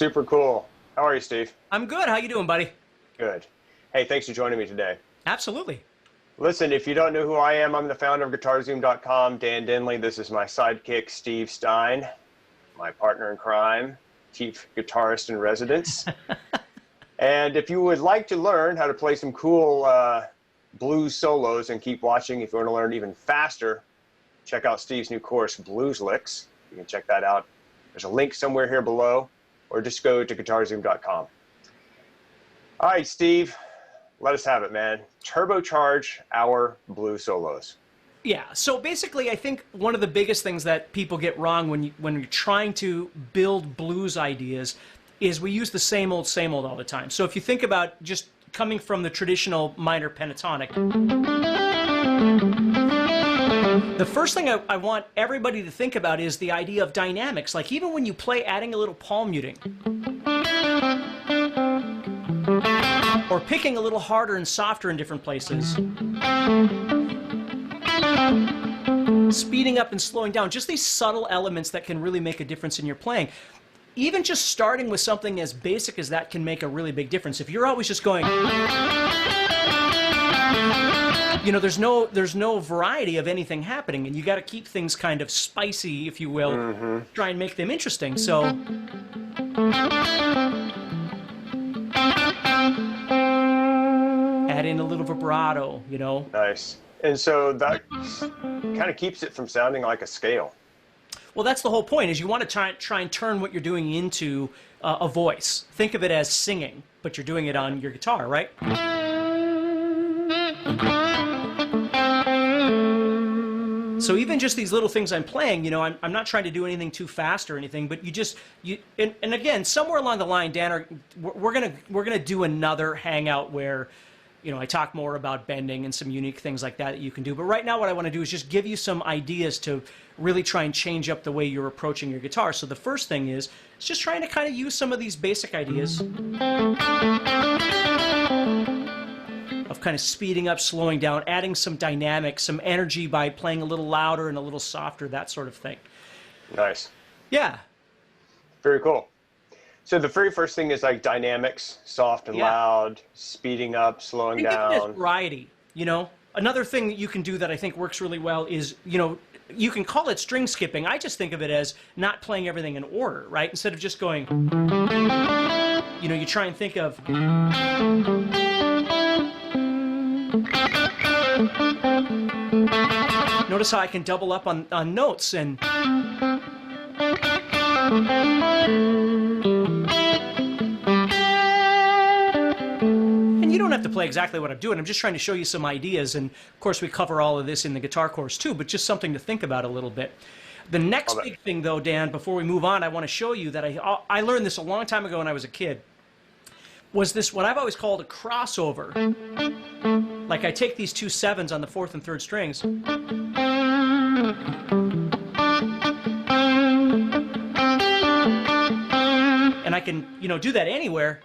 Super cool. How are you, Steve? I'm good. How you doing, buddy? Good. Hey, thanks for joining me today. Absolutely. Listen, if you don't know who I am, I'm the founder of guitar-Zoom.com, Dan Denley. This is my sidekick, Steve Stein, my partner in crime, chief guitarist in residence. And if you would like to learn how to play some cool blues solos and keep watching, if you want to learn even faster, check out Steve's new course, Blues Licks. You can check that out. There's a link somewhere here below, or just go to guitar-Zoom.com. All right, Steve, let us have it, man. Turbocharge our blues solos. Yeah, so basically I think one of the biggest things that people get wrong when you're trying to build blues ideas is we use the same old all the time. So if you think about just coming from the traditional minor pentatonic, the first thing I want everybody to think about is the idea of dynamics. Like even when you play, adding a little palm muting, or picking a little harder and softer in different places, speeding up and slowing down, just these subtle elements that can really make a difference in your playing. Even just starting with something as basic as that can make a really big difference. If you're always just going, you know, there's no variety of anything happening, and you got to keep things kind of spicy, if you will, try and make them interesting. So add in a little vibrato, you know. Nice. And so that kind of keeps it from sounding like a scale. Well, that's the whole point, is you want to try and turn what you're doing into a voice. Think of it as singing, but you're doing it on your guitar, right? So even just these little things I'm playing, you know, I'm not trying to do anything too fast or anything, but and again, somewhere along the line, Dan, we're gonna do another hangout where, you know, I talk more about bending and some unique things like that you can do. But right now what I want to do is just give you some ideas to really try and change up the way you're approaching your guitar. So the first thing is just trying to kind of use some of these basic ideas of kind of speeding up, slowing down, adding some dynamics, some energy by playing a little louder and a little softer, that sort of thing. Nice. Yeah. Very cool. So the very first thing is like dynamics, soft and loud, speeding up, slowing down. Think of it as variety, you know. Another thing that you can do that I think works really well is, you know, you can call it string skipping. I just think of it as not playing everything in order, right? Instead of just going, you know, you try and think of, notice how I can double up on notes and you don't have to play exactly what I'm doing. I'm just trying to show you some ideas, and of course we cover all of this in the guitar course too, but just something to think about a little bit. The next big thing though, Dan, before we move on, I want to show you that I learned this a long time ago when I was a kid, was this what I've always called a crossover. Like I take these two sevens on the fourth and third strings, and I can, you know, do that anywhere.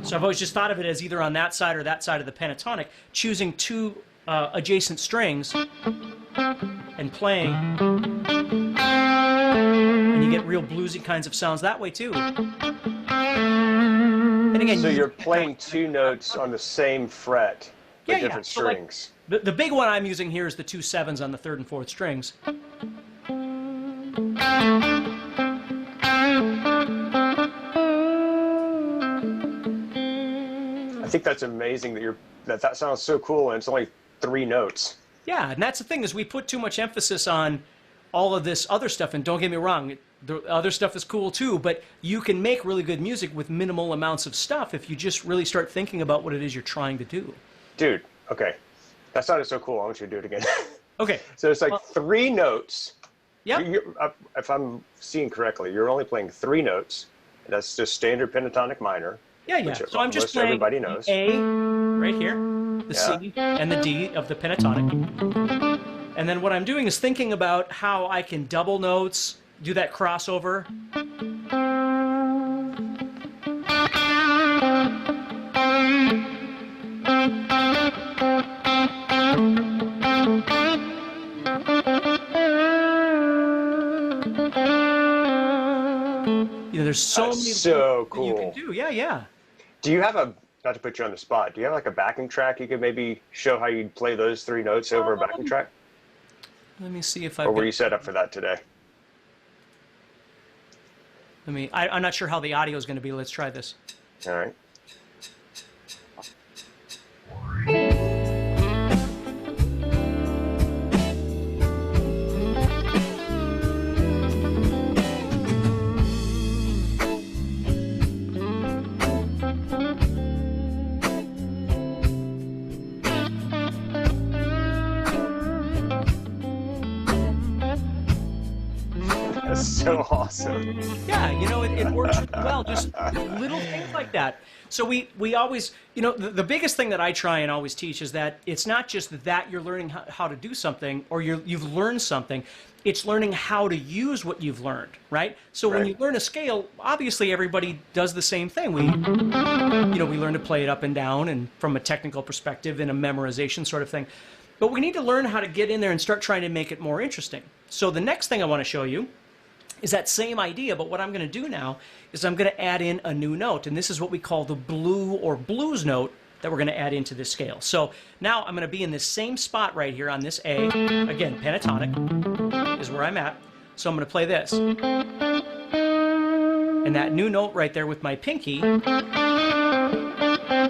So I've always just thought of it as either on that side or that side of the pentatonic, choosing two adjacent strings and playing. And you get real bluesy kinds of sounds that way too. And again, so you're playing two notes on the same fret with different strings. So like, the big one I'm using here is the two sevens on the third and fourth strings. I think that's amazing that sounds so cool, and it's only 3 notes. Yeah, and that's the thing, is we put too much emphasis on all of this other stuff, and don't get me wrong, the other stuff is cool too, but you can make really good music with minimal amounts of stuff if you just really start thinking about what it is you're trying to do. Dude, okay. That sounded so cool. I want you to do it again. Okay. So it's like 3 notes. Yeah. If I'm seeing correctly, you're only playing 3 notes. That's just standard pentatonic minor. Yeah. So I'm just playing everybody knows. A right here, the C, and the D of the pentatonic. And then what I'm doing is thinking about how I can double notes, do that crossover. You know, there's so many so things you can cool. do. Yeah, yeah. Do you have a, not to put you on the spot, do you have like a backing track you could maybe show how you'd play those 3 notes over a backing track? Let me see if Or were you set up for that today? I'm not sure how the audio is going to be. Let's try this. All right. That's so awesome. Yeah, you know, it works well, just little things like that. So we always, you know, the biggest thing that I try and always teach is that it's not just that you're learning how to do something or you've learned something, it's learning how to use what you've learned, right? So when you learn a scale, obviously everybody does the same thing. We learn to play it up and down and from a technical perspective in a memorization sort of thing. But we need to learn how to get in there and start trying to make it more interesting. So the next thing I want to show you is that same idea, but what I'm going to do now is I'm going to add in a new note, and this is what we call the blue or blues note that we're going to add into this scale. So now I'm going to be in this same spot right here on this A. Again, pentatonic is where I'm at. So I'm going to play this. And that new note right there with my pinky. And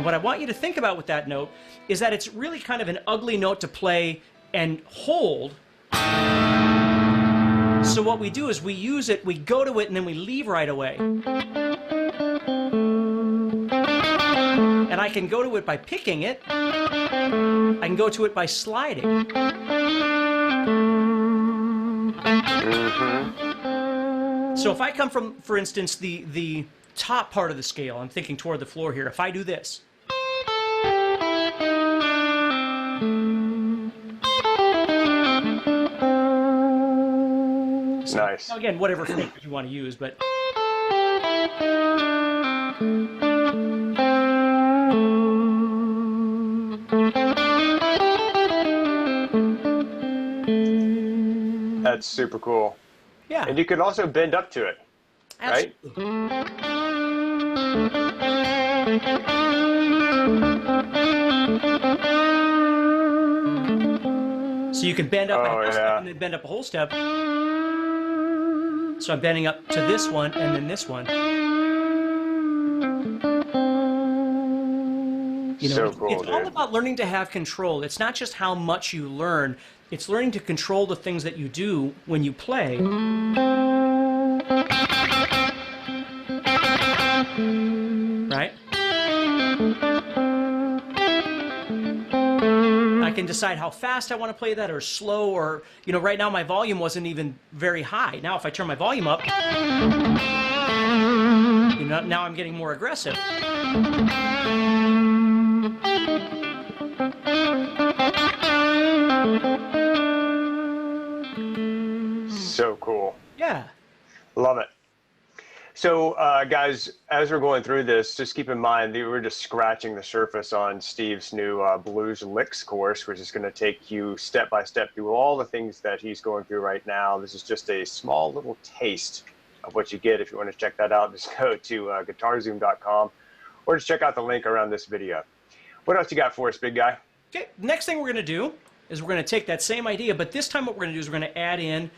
what I want you to think about with that note is that it's really kind of an ugly note to play and hold. So what we do is we use it, we go to it, and then we leave right away. And I can go to it by picking it. I can go to it by sliding. So if I come from, for instance, the top part of the scale, I'm thinking toward the floor here, if I do this. Nice. Now again, whatever fingers you want to use, but that's super cool. yeah. And you can also bend up to it, right? So you can bend up a half step yeah. and then bend up a whole step. So I'm bending up to this one and then this one. You know, So cool, it's all dude. about learning to have control. It's not just how much you learn. It's learning to control the things that you do when you play. Right? I can decide how fast I want to play that or slow or, you know, right now my volume wasn't even very high. Now if I turn my volume up, you know, now I'm getting more aggressive. So cool. Yeah. Love it. So, guys, as we're going through this, just keep in mind that we're just scratching the surface on Steve's new Blues Licks course, which is going to take you step by step through all the things that he's going through right now. This is just a small little taste of what you get. If you want to check that out, just go to guitarzoom.com or just check out the link around this video. What else you got for us, big guy? Okay, next thing we're going to do is we're going to take that same idea, but this time what we're going to do is we're going to add in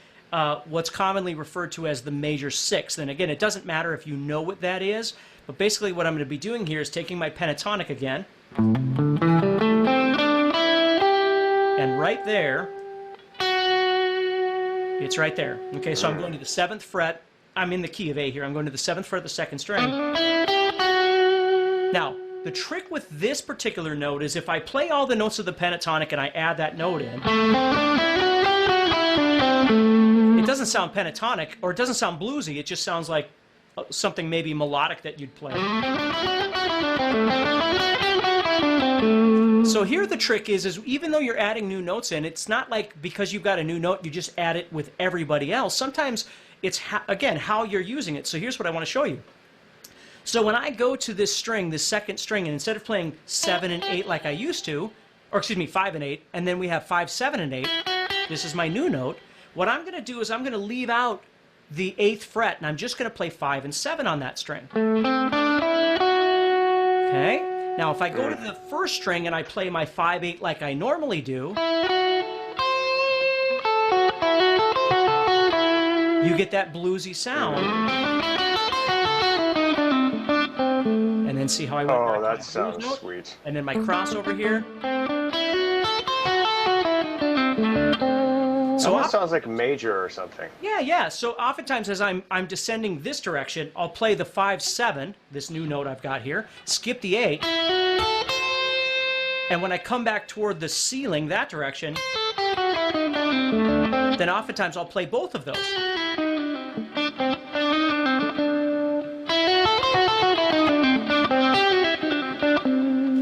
what's commonly referred to as the major sixth. And again, it doesn't matter if you know what that is, but basically what I'm going to be doing here is taking my pentatonic again, and right there, it's right there. Okay, so I'm going to the 7th fret. I'm in the key of A here. I'm going to the 7th fret of the 2nd string. Now, the trick with this particular note is if I play all the notes of the pentatonic and I add that note in, it doesn't sound pentatonic, or it doesn't sound bluesy. It just sounds like something maybe melodic that you'd play. So here the trick is even though you're adding new notes in, it's not like because you've got a new note, you just add it with everybody else. Sometimes it's, again, how you're using it. So here's what I want to show you. So when I go to this string, this 2nd string, and instead of playing 7 and 8 like I used to, or excuse me, 5 and 8, and then we have 5, 7, and 8, this is my new note. What I'm going to do is I'm going to leave out the 8th fret, and I'm just going to play 5 and 7 on that string. Okay? Now, if I go to the first string and I play my 5/8 like I normally do, you get that bluesy sound. And then see how I went back to that sounds sweet. And then my crossover here. So it sounds like major or something. Yeah. So oftentimes as I'm descending this direction, I'll play the 5/7, this new note I've got here, skip the 8, and when I come back toward the ceiling that direction, then oftentimes I'll play both of those.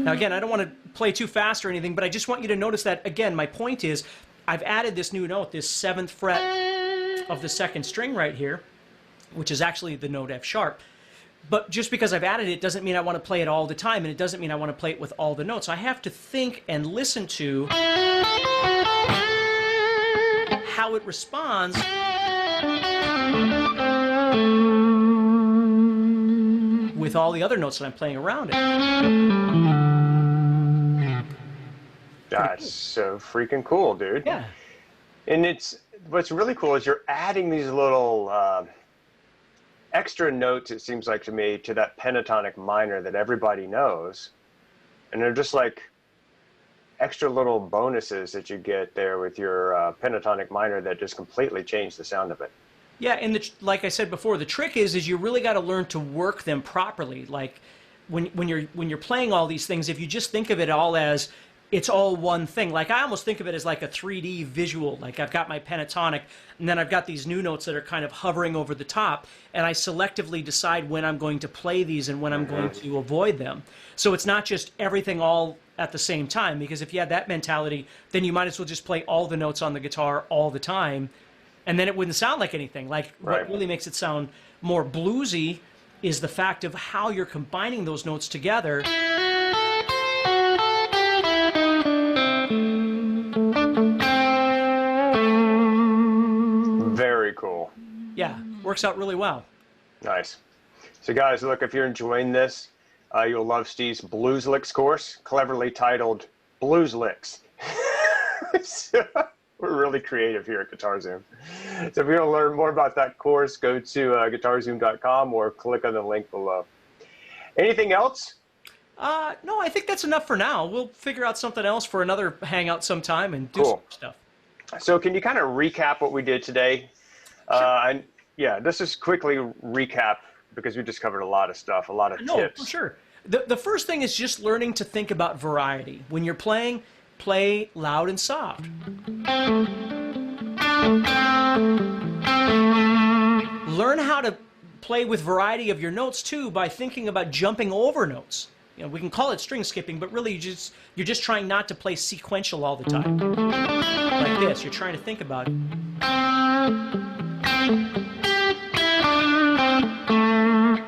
Now again, I don't want to play too fast or anything, but I just want you to notice that, again, my point is, I've added this new note, this 7th fret of the 2nd string right here, which is actually the note F sharp. But just because I've added it doesn't mean I want to play it all the time, and it doesn't mean I want to play it with all the notes. I have to think and listen to how it responds with all the other notes that I'm playing around it. That's so freaking cool, dude. Yeah. And what's really cool is you're adding these little extra notes, it seems like to me, to that pentatonic minor that everybody knows. And they're just like extra little bonuses that you get there with your pentatonic minor that just completely change the sound of it. Yeah, and like I said before, the trick is you really got to learn to work them properly. Like when you're playing all these things, if you just think of it all as it's all one thing. Like I almost think of it as like a 3D visual. Like I've got my pentatonic, and then I've got these new notes that are kind of hovering over the top, and I selectively decide when I'm going to play these and when I'm going to avoid them. So it's not just everything all at the same time, because if you had that mentality, then you might as well just play all the notes on the guitar all the time, and then it wouldn't sound like anything. Like what really makes it sound more bluesy is the fact of how you're combining those notes together. Very cool. Yeah, works out really well. Nice. So guys, look, if you're enjoying this, you'll love Steve's Blues Licks course, cleverly titled Blues Licks. So, we're really creative here at GuitarZoom. So if you want to learn more about that course, go to guitarzoom.com or click on the link below. Anything else? No, I think that's enough for now. We'll figure out something else for another hangout sometime and do some stuff. So can you kind of recap what we did today? Sure. Yeah, let's just quickly recap because we just covered a lot of stuff, a lot of tips. No, for sure. The first thing is just learning to think about variety. When you're playing, play loud and soft. Learn how to play with variety of your notes too by thinking about jumping over notes. You know, we can call it string skipping, but really you're just trying not to play sequential all the time. Like this, you're trying to think about it.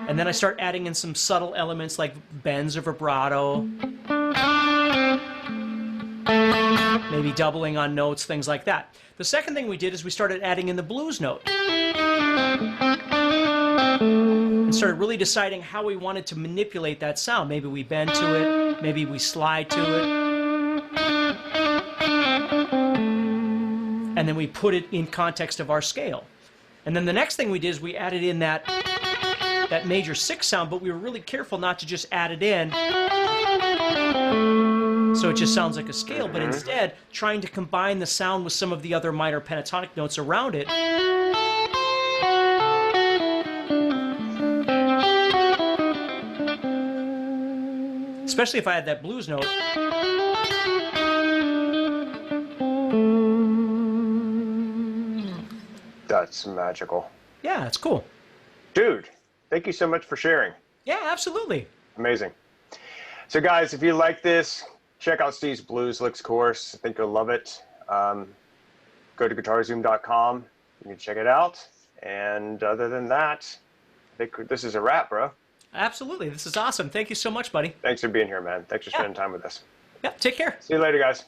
And then I start adding in some subtle elements like bends or vibrato. Maybe doubling on notes, things like that. The second thing we did is we started adding in the blues note. And started really deciding how we wanted to manipulate that sound. Maybe we bend to it, maybe we slide to it. And then we put it in context of our scale. And then the next thing we did is we added in that major 6 sound, but we were really careful not to just add it in so it just sounds like a scale, but instead trying to combine the sound with some of the other minor pentatonic notes around it. Especially if I had that blues note. That's magical. Yeah, it's cool. Dude, thank you so much for sharing. Yeah, absolutely. Amazing. So guys, if you like this, check out Steve's Blues Licks course. I think you'll love it. Go to guitarzoom.com. You can check it out. And other than that, I think this is a wrap, bro. Absolutely. This is awesome. Thank you so much, buddy. Thanks for being here, man. Thanks for spending time with us. Yeah, take care. See you later, guys.